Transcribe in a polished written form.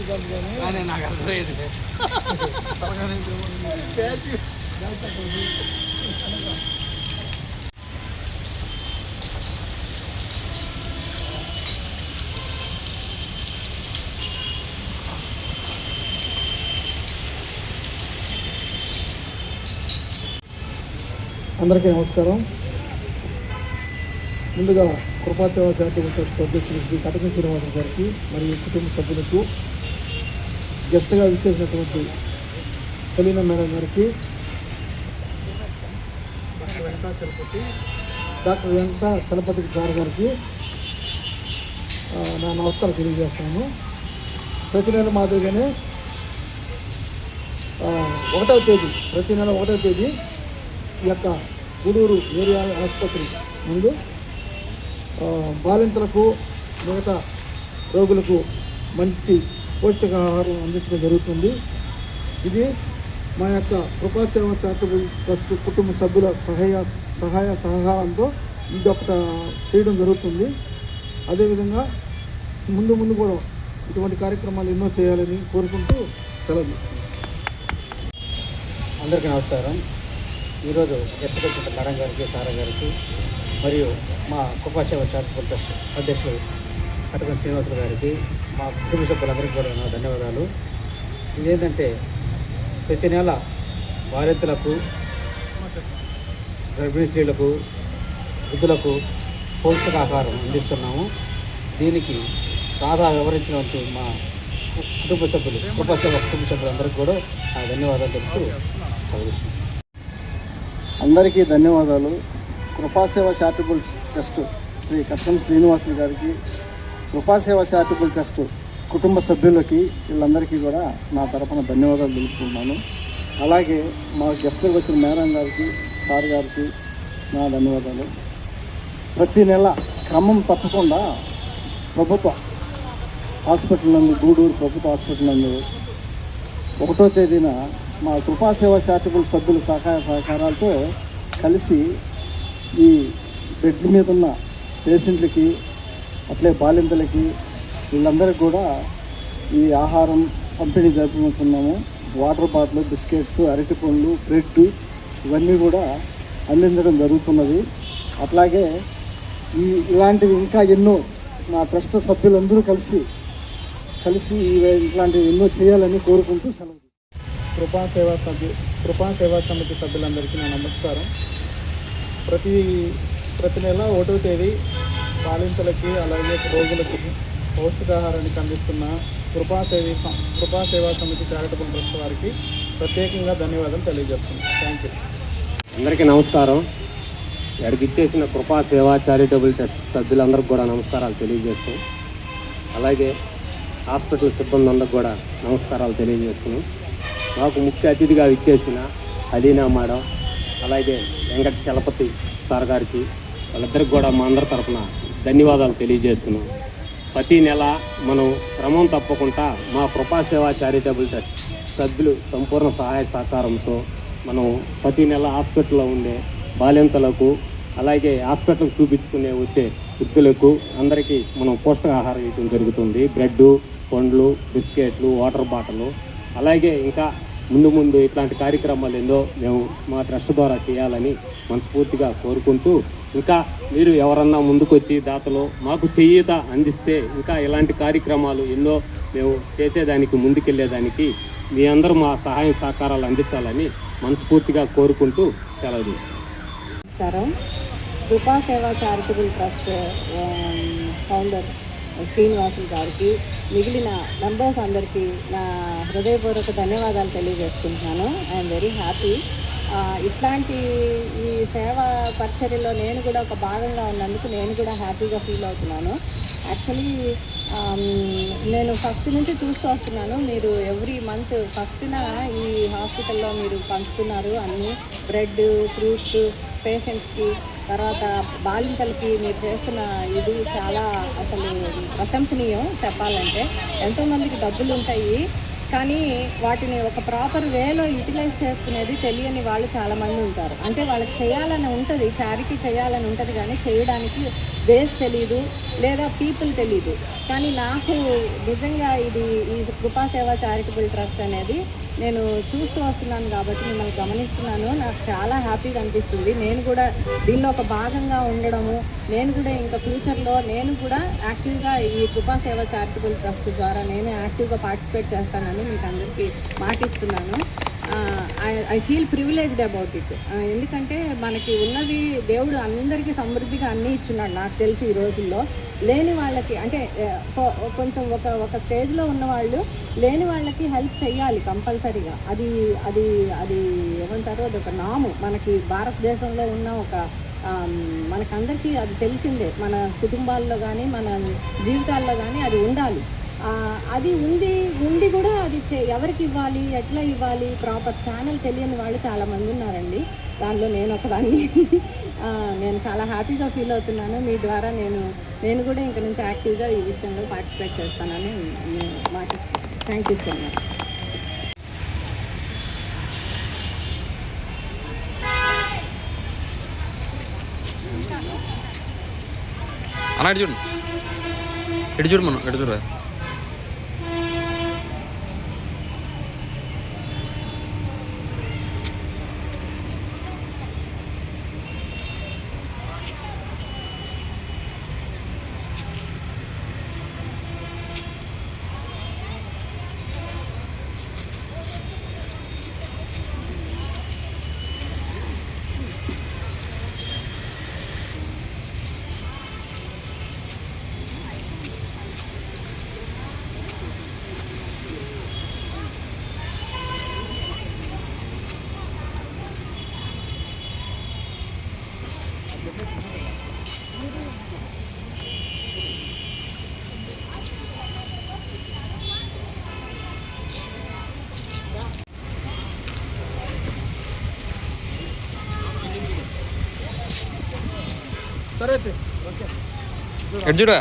నాకు అర్థమైంది. అందరికీ నమస్కారం. ముందుగా కృపాసేవ చారిటబుల్ ట్రస్ట్ అధ్యక్షులు శ్రీ కటకం శ్రీనివాసరావు గారికి మరియు కుటుంబ సభ్యులకు, గెస్ట్గా విచ్చేసినటువంటి కలీనా మేడం గారికి, డాక్టర్ వెంకట చలపతి సార్ గారికి నా నమస్కారం తెలియజేస్తాను. ప్రతి నెల మాదిరిగానే 1వ తేదీ, ప్రతి నెల 1వ తేదీ ఈ యొక్క గూడూరు ఏరియా ఆసుపత్రి ముందు బాలింతలకు, మిగతా రోగులకు మంచి పౌష్టికాహారం అందించడం జరుగుతుంది. ఇది మా యొక్క కృపాసేవ చారిటబుల్ ట్రస్ట్ కుటుంబ సభ్యుల సహాయ సహకారంతో ఇదొకట చేయడం జరుగుతుంది. అదేవిధంగా ముందు కూడా ఇటువంటి కార్యక్రమాలు ఎన్నో చేయాలని కోరుకుంటూ సెలవు తీసుకుంటాం. అందరికీ నమస్కారం. ఈరోజు గెస్ట్ వచ్చిన మేడం గారికి, సారా గారికి మరియు మా కృపాసేవ చారిటబుల్ ట్రస్ట్ అధ్యక్షులు కటకం శ్రీనివాసరావు గారికి, మా కుటుంబ సభ్యులందరికీ కూడా నా ధన్యవాదాలు. ఇదేంటంటే ప్రతి నెల బాలింతలకు, గర్భిణీ స్త్రీలకు, వృద్ధులకు పౌష్టికాహారం అందిస్తున్నాము. దీనికి బాగా వివరించినటువంటి మా కుటుంబ సభ్యులు, కృపాసేవ కుటుంబ సభ్యులందరికీ కూడా నా ధన్యవాదాలు తెలుపుతూ చదివిస్తున్నాం. అందరికీ ధన్యవాదాలు. కృపాసేవ చారిటబుల్ ట్రస్ట్ శ్రీ కటకం శ్రీనివాసులు గారికి, కృపాసేవ చారిటబుల్ ట్రస్ట్ కుటుంబ సభ్యులకి, వీళ్ళందరికీ కూడా నా తరఫున ధన్యవాదాలు తెలుపుతున్నాను. అలాగే మా గెస్ట్లకు వచ్చిన మేడం గారికి, సార్ గారికి నా ధన్యవాదాలు. ప్రతి నెల క్రమం తప్పకుండా ప్రభుత్వ హాస్పిటల్ నందు, గూడూరు ప్రభుత్వ హాస్పిటల్ నందు 1వ తేదీన మా కృపాసేవ చారిటబుల్ సభ్యుల సహకారాలతో కలిసి ఈ బెడ్ మీద ఉన్న పేషెంట్లకి, అట్లే బాలింతలకి, వీళ్ళందరికీ కూడా ఈ ఆహారం పంపిణీ జరుపుకుంటున్నాము. వాటర్ బాటిల్, బిస్కెట్స్, అరటి పండ్లు, బ్రెడ్ ఇవన్నీ కూడా అందించడం జరుగుతున్నది. అట్లాగే ఇలాంటివి ఇంకా ఎన్నో మా ట్రస్ట్ సభ్యులందరూ కలిసి ఇట్లాంటివి ఎన్నో చేయాలని కోరుకుంటూ సెలవు. కృపాసేవా సమితి సభ్యులందరికీ నా నమస్కారం. ప్రతి నెల 1వ తేదీ బాలింతలకి, అలాగే రోగులకి పౌష్టికాహారానికి అందిస్తున్న కృపాసేవా సమితి చారిటబుల్ ట్రస్ట్ వారికి ప్రత్యేకంగా ధన్యవాదాలు తెలియజేస్తున్నాను. Thank you. అందరికీ నమస్కారం. ఇక్కడికి ఇచ్చేసిన కృపాసేవ చారిటబుల్ ట్రస్ట్ సభ్యులందరికీ కూడా నమస్కారాలు తెలియజేస్తాం. అలాగే హాస్పిటల్ సిబ్బంది అందరికి కూడా నమస్కారాలు తెలియజేస్తున్నాం. మాకు ముఖ్య అతిథిగా ఇచ్చేసిన కలీనా మేడం, అలాగే వెంకట చలపతి సార్ గారికి, వాళ్ళిద్దరికి కూడా మా అందరి తరఫున ధన్యవాదాలు తెలియజేస్తున్నాం. ప్రతి నెల మనం క్రమం తప్పకుండా మా కృపాసేవ చారిటబుల్ ట్రస్ట్ సభ్యులు సంపూర్ణ సహాయ సహకారంతో మనం ప్రతి నెల హాస్పిటల్లో ఉండే బాలింతలకు, అలాగే హాస్పిటల్కి చూపించుకునే వచ్చే వృద్ధులకు అందరికీ మనం పౌష్టికాహారం ఇవ్వడం జరుగుతుంది. బ్రెడ్, పండ్లు, బిస్కెట్లు, వాటర్ బాటిల్, అలాగే ఇంకా ముందు ఇట్లాంటి కార్యక్రమాలు ఎన్నో మేము మా ట్రస్ట్ ద్వారా చేయాలని మనస్ఫూర్తిగా కోరుకుంటూ, ఇంకా మీరు ఎవరన్నా ముందుకొచ్చి దాతలు మాకు చేయూత అందిస్తే ఇంకా ఇలాంటి కార్యక్రమాలు ఎన్నో మేము చేసేదానికి, ముందుకెళ్ళేదానికి మీ అందరూ మా సహాయ సహకారాలు అందించాలని మనస్ఫూర్తిగా కోరుకుంటూ సెలవు. నమస్కారం. కృపాసేవ చారిటబుల్ ట్రస్ట్ ఫౌండర్ శ్రీనివాసులు గారికి, మిగిలిన మెంబర్స్ అందరికీ నా హృదయపూర్వక ధన్యవాదాలు తెలియజేసుకుంటున్నాను. I'm very happy. ఇట్లాంటి ఈ సేవా పరిచర్యలో నేను కూడా ఒక భాగంగా ఉన్నందుకు నేను కూడా హ్యాపీగా ఫీల్ అవుతున్నాను. యాక్చువల్లీ నేను ఫస్ట్ నుంచి చూస్తూ వస్తున్నాను. మీరు ఎవ్రీ మంత్ ఫస్ట్న ఈ హాస్పిటల్లో మీరు పంచుతున్నారు అన్నీ, బ్రెడ్, ఫ్రూట్స్ పేషెంట్స్కి, తర్వాత బాలింతలకి మీరు చేస్తున్న ఇది చాలా అసలు ప్రశంసనీయం. చెప్పాలంటే ఎంతోమందికి డబ్బులు ఉంటాయి, కానీ వాటిని ఒక ప్రాపర్ వేలో యూటిలైజ్ చేసుకునేది తెలియని వాళ్ళు చాలామంది ఉంటారు. అంటే వాళ్ళకి చేయాలని ఉంటుంది, చారిటీ చేయాలని ఉంటుంది, కానీ చేయడానికి బేస్ తెలీదు, లేదా పీపుల్ తెలీదు. కానీ నాకు నిజంగా ఈ కృపా సేవా చారిటబుల్ ట్రస్ట్ అనేది నేను చూస్తూ వస్తున్నాను కాబట్టి, మిమ్మల్ని గమనిస్తున్నాను. నాకు చాలా హ్యాపీగా అనిపిస్తుంది. నేను కూడా దీనిలో ఒక భాగంగా ఉండడము, నేను కూడా ఇంకా ఫ్యూచర్లో నేను కూడా యాక్టివ్గా ఈ కృపా సేవ చారిటబుల్ ట్రస్ట్ ద్వారా నేను యాక్టివ్గా పార్టిసిపేట్ చేస్తానని మీకు అందరికీ మాటిస్తున్నాను. I feel privileged about it. ఎందుకంటే మనకి ఉన్నది దేవుడు అందరికీ సమృద్ధిగా అన్నీ ఇచ్చున్నాడు. నాకు తెలిసి ఈ రోజుల్లో లేని వాళ్ళకి, అంటే కొంచెం ఒక స్టేజ్లో ఉన్నవాళ్ళు లేని వాళ్ళకి హెల్ప్ చేయాలి కంపల్సరీగా. అది ఏమంటారు, అది ఒక నాము మనకి భారతదేశంలో ఉన్న ఒక మనకందరికీ అది తెలిసిందే. మన కుటుంబాల్లో కానీ మన జీవితాల్లో కానీ అది ఉండాలి. అది ఉండి కూడా అది ఎవరికి ఇవ్వాలి, ఎట్లా ఇవ్వాలి, ప్రాపర్ ఛానల్ తెలియని వాళ్ళు చాలామంది ఉన్నారండి. దానిలో నేను ఒకదాన్ని. నేను చాలా హ్యాపీగా ఫీల్ అవుతున్నాను. మీ ద్వారా నేను కూడా ఇంక నుంచి యాక్టివ్గా ఈ విషయంలో పార్టిసిపేట్ చేస్తానని మాటిస్తాను. Thank you so much. అలా ఎటు చూడు, ఎటు చూడు మనం, ఎటు చూడు. సరే అయితే ఓకే. ఎటు చూడా.